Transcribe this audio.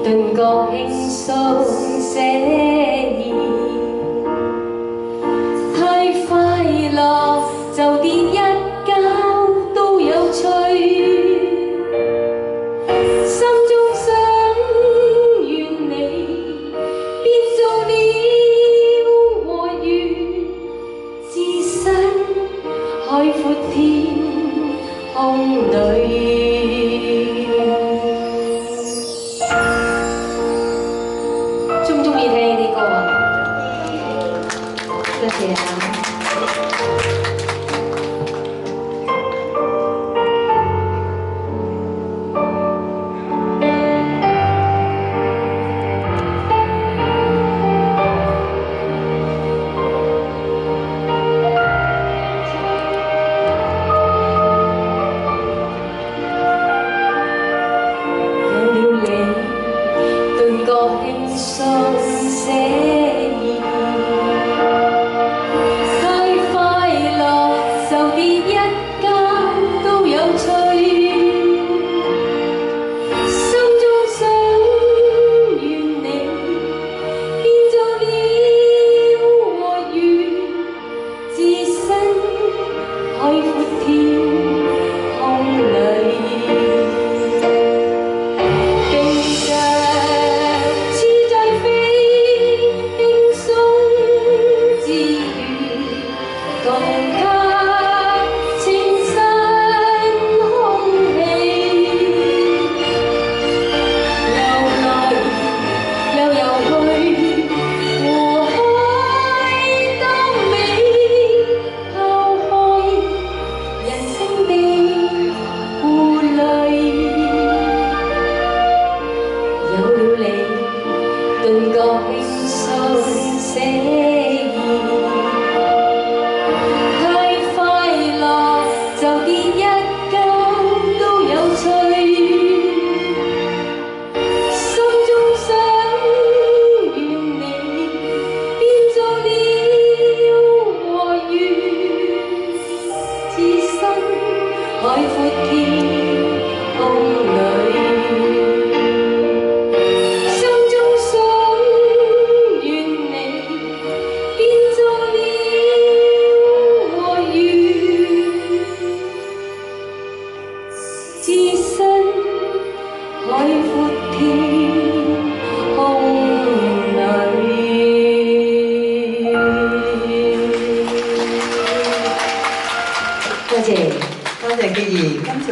頓覺輕鬆寫意，太快樂就跌一跤都有趣，心中想願你變做鳥和魚，置身海闊天空裏。中唔中意聽呢啲歌啊？多謝啊！輕鬆寫意，太快樂就跌一跤都有趣，心中想願你變做鳥和魚，置身海闊天空裏。頓覺輕鬆寫意，太快樂就跌一跤都有趣，心中想願你變做鳥和魚，置身海闊天空裏。置身海闊天空裏。多謝，多謝潔兒，今次